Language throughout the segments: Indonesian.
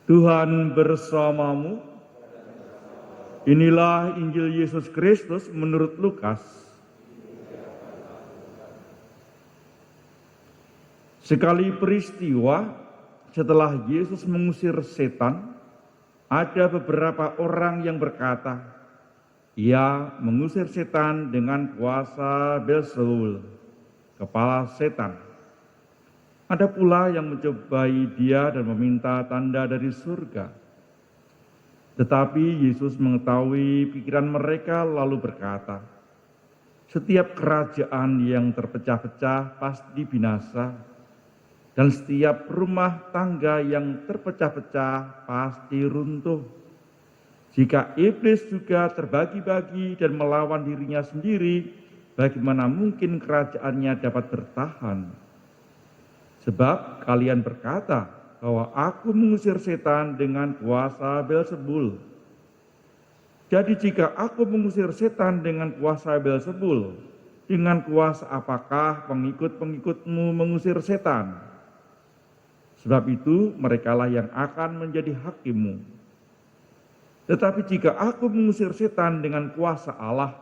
Tuhan bersamamu. Inilah Injil Yesus Kristus menurut Lukas. Sekali peristiwa setelah Yesus mengusir setan, ada beberapa orang yang berkata, "Ia mengusir setan dengan kuasa Beelzebul, kepala setan." Ada pula yang mencobai dia dan meminta tanda dari surga. Tetapi Yesus mengetahui pikiran mereka lalu berkata, "Setiap kerajaan yang terpecah-pecah pasti binasa, dan setiap rumah tangga yang terpecah-pecah pasti runtuh. Jika iblis juga terbagi-bagi dan melawan dirinya sendiri, bagaimana mungkin kerajaannya dapat bertahan? Sebab kalian berkata bahwa aku mengusir setan dengan kuasa Beelzebul. Jadi jika aku mengusir setan dengan kuasa Beelzebul, dengan kuasa apakah pengikut-pengikutmu mengusir setan? Sebab itu merekalah yang akan menjadi hakimmu. Tetapi jika aku mengusir setan dengan kuasa Allah,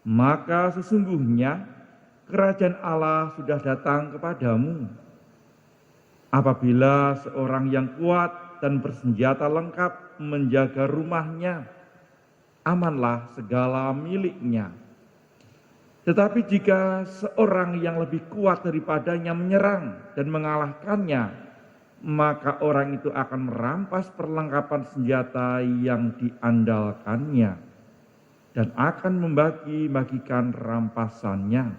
maka sesungguhnya kerajaan Allah sudah datang kepadamu. Apabila seorang yang kuat dan bersenjata lengkap menjaga rumahnya, amanlah segala miliknya. Tetapi jika seorang yang lebih kuat daripadanya menyerang dan mengalahkannya, maka orang itu akan merampas perlengkapan senjata yang diandalkannya dan akan membagi-bagikan rampasannya.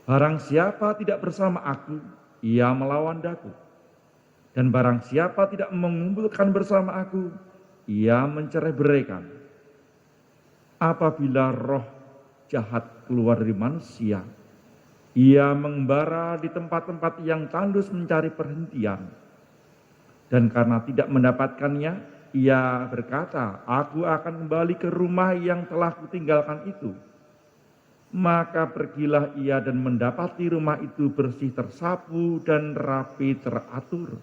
Barang siapa tidak bersama aku, ia melawan daku. Dan barang siapa tidak mengumpulkan bersama aku, ia mencerai-beraikan. Apabila roh jahat keluar dari manusia, ia mengembara di tempat-tempat yang tandus mencari perhentian. Dan karena tidak mendapatkannya, ia berkata, "Aku akan kembali ke rumah yang telah kutinggalkan itu." Maka pergilah ia dan mendapati rumah itu bersih tersapu dan rapi teratur.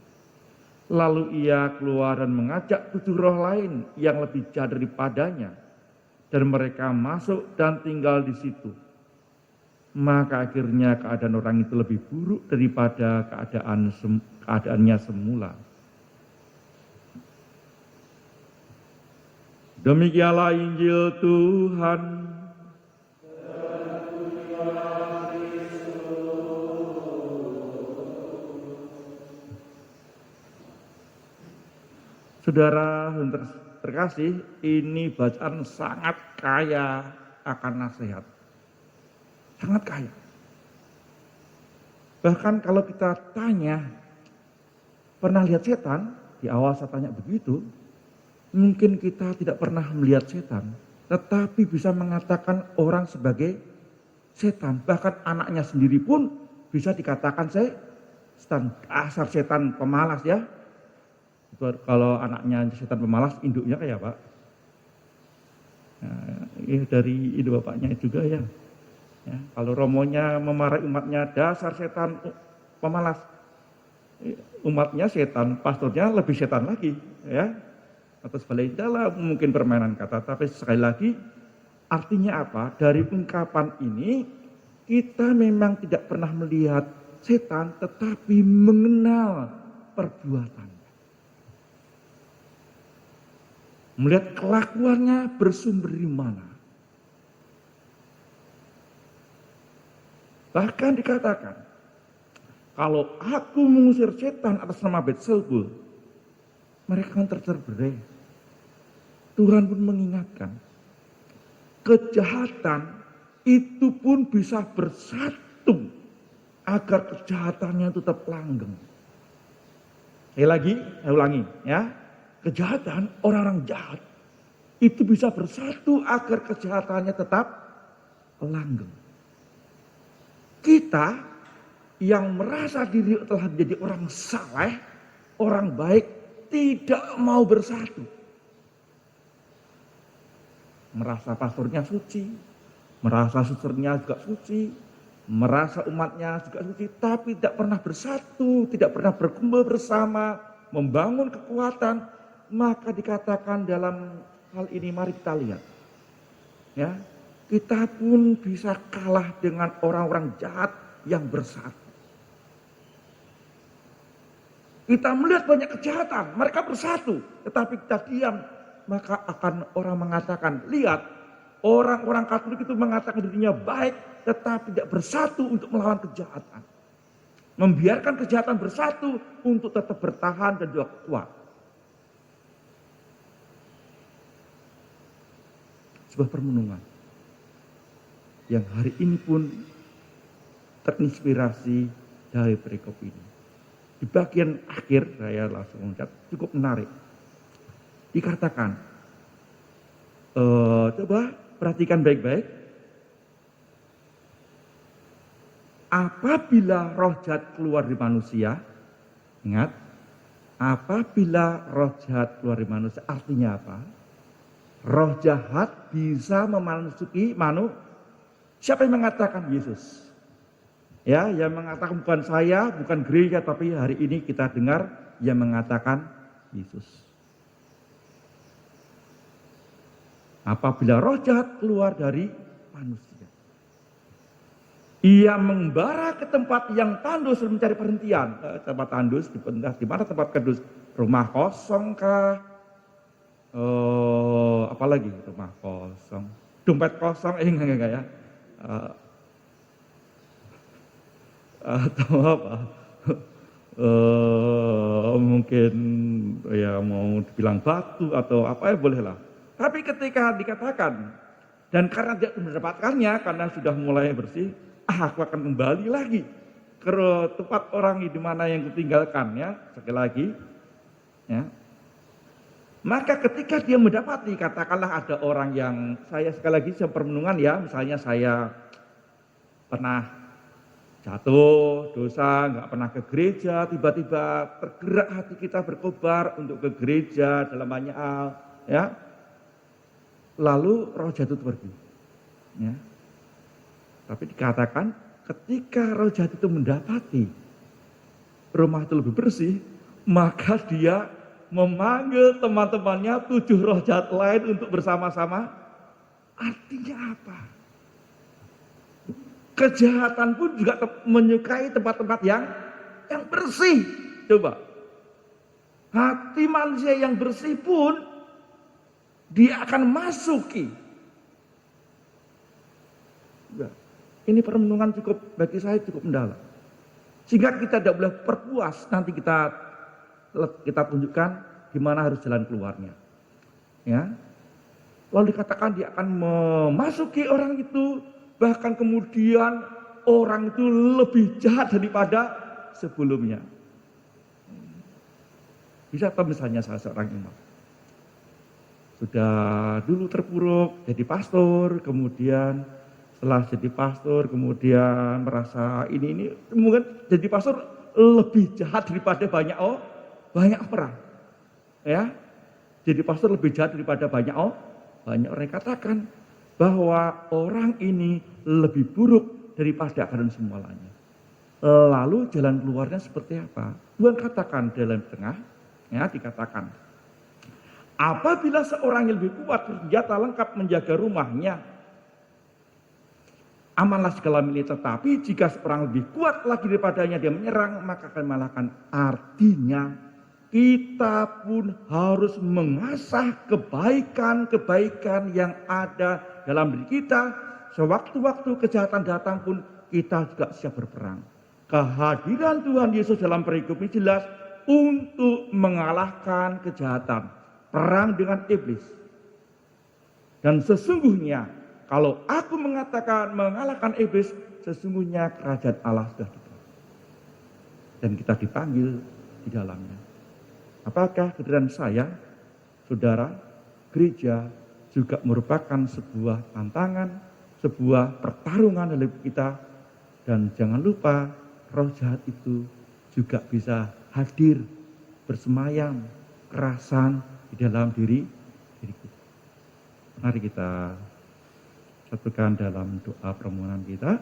Lalu ia keluar dan mengajak 7 roh lain yang lebih jahat daripadanya, dan mereka masuk dan tinggal di situ. Maka akhirnya keadaan orang itu lebih buruk daripada keadaannya semula. Demikianlah Injil Tuhan. Saudara yang terkasih, ini bacaan sangat kaya akan nasihat. Sangat kaya. Bahkan kalau kita tanya, pernah lihat setan? Di awal saya tanya begitu. Mungkin kita tidak pernah melihat setan, tetapi bisa mengatakan orang sebagai setan. Bahkan anaknya sendiri pun bisa dikatakan setan. Dasar setan pemalas ya. Kalau anaknya setan pemalas, induknya kayak apa? Nah, dari ibu bapaknya juga ya. Kalau romonya memarahi umatnya, dasar setan pemalas. Umatnya setan, pastornya lebih setan lagi, ya. Atau sebaliknya lah mungkin permainan kata. Tapi sekali lagi, artinya apa? Dari ungkapan ini, kita memang tidak pernah melihat setan, tetapi mengenal perbuatan. Melihat kelakuannya bersumber dari mana. Bahkan dikatakan, kalau aku mengusir setan atas nama Beelzebul, mereka akan tercerai. Tuhan pun mengingatkan, kejahatan itu pun bisa bersatu agar kejahatannya tetap langgeng. Sekali lagi, saya ulangi ya. Kejahatan, orang-orang jahat itu bisa bersatu agar kejahatannya tetap langgeng. Kita yang merasa diri telah menjadi orang saleh, orang baik, tidak mau bersatu. Merasa pastornya suci, merasa susternya juga suci, merasa umatnya juga suci, tapi tidak pernah bersatu, tidak pernah berkumpul bersama, membangun kekuatan, maka dikatakan dalam hal ini mari kita lihat. Ya, kita pun bisa kalah dengan orang-orang jahat yang bersatu. Kita melihat banyak kejahatan, mereka bersatu, tetapi kita diam, maka akan orang mengatakan, lihat, orang-orang Katolik itu mengatakan dirinya baik, tetapi tidak bersatu untuk melawan kejahatan. Membiarkan kejahatan bersatu untuk tetap bertahan dan juga kuat. Sebuah perenungan yang hari ini pun terinspirasi dari perikop ini. Di bagian akhir saya langsung mengucap cukup menarik. Dikatakan, coba perhatikan baik-baik. Apabila roh jahat keluar dari manusia, ingat, apabila roh jahat keluar dari manusia, artinya apa? Roh jahat bisa memasuki manusia. Siapa yang mengatakan? Yesus. Ya, yang mengatakan bukan saya, bukan gereja, tapi hari ini kita dengar yang mengatakan Yesus. Apabila roh jahat keluar dari manusia, ia membara ke tempat yang tandus mencari perhentian. Tempat tandus, di mana tempat tandus? Rumah kosong kah? Apalagi rumah kosong, dompet kosong, enggak ya. Atau apa? Mungkin ya mau dibilang batu atau apa ya bolehlah. Tapi ketika dikatakan dan karena tidak mendapatkannya karena sudah mulai bersih, aku akan kembali lagi ke tempat orang di mana yang kutinggalkan ya. Sekali lagi ya. Maka ketika dia mendapati, katakanlah ada orang yang saya sekali lagi perenungan ya, misalnya saya pernah jatuh, dosa, nggak pernah ke gereja, tiba-tiba tergerak hati kita berkobar untuk ke gereja dalam banyak hal, ya. Lalu roh jahat itu pergi, ya. Tapi dikatakan ketika roh jahat itu mendapati rumah itu lebih bersih, maka dia memanggil teman-temannya 7 roh jahat lain untuk bersama-sama. Artinya apa? Kejahatan pun juga menyukai tempat-tempat yang bersih. Coba. Hati manusia yang bersih pun dia akan masuki. Ini perenungan cukup bagi saya cukup mendalam. Sehingga kita tidak boleh perpuas, nanti kita tunjukkan gimana harus jalan keluarnya. Ya. Lalu dikatakan dia akan memasuki orang itu, bahkan kemudian orang itu lebih jahat daripada sebelumnya. Bisa atau misalnya salah seorang imam. Sudah dulu terpuruk jadi pastor, kemudian setelah jadi pastor, kemudian merasa ini mungkin jadi pastor lebih jahat daripada banyak orang. Ya. Jadi pastor lebih jahat daripada banyak orang. Katakan bahwa orang ini lebih buruk daripada keadaan semuanya. Lalu jalan keluarnya seperti apa? Tuhan katakan dalam tengah, ya dikatakan, apabila seorang yang lebih kuat bersenjata lengkap menjaga rumahnya, amanlah segala milik. Tetapi jika seorang lebih kuat lagi daripadanya dia menyerang, maka akan malahkan. Artinya kita pun harus mengasah kebaikan-kebaikan yang ada dalam diri kita. Sewaktu-waktu kejahatan datang pun kita juga siap berperang. Kehadiran Tuhan Yesus dalam perikop ini jelas untuk mengalahkan kejahatan. Perang dengan iblis. Dan sesungguhnya kalau aku mengatakan mengalahkan iblis, sesungguhnya kerajaan Allah sudah dekat. Dan kita dipanggil di dalamnya. Apakah kehadiran saya, saudara, gereja juga merupakan sebuah tantangan, sebuah pertarungan dalam kita. Dan jangan lupa roh jahat itu juga bisa hadir, bersemayam, kerasan di dalam diri kita. Mari kita satukan dalam doa permohonan kita.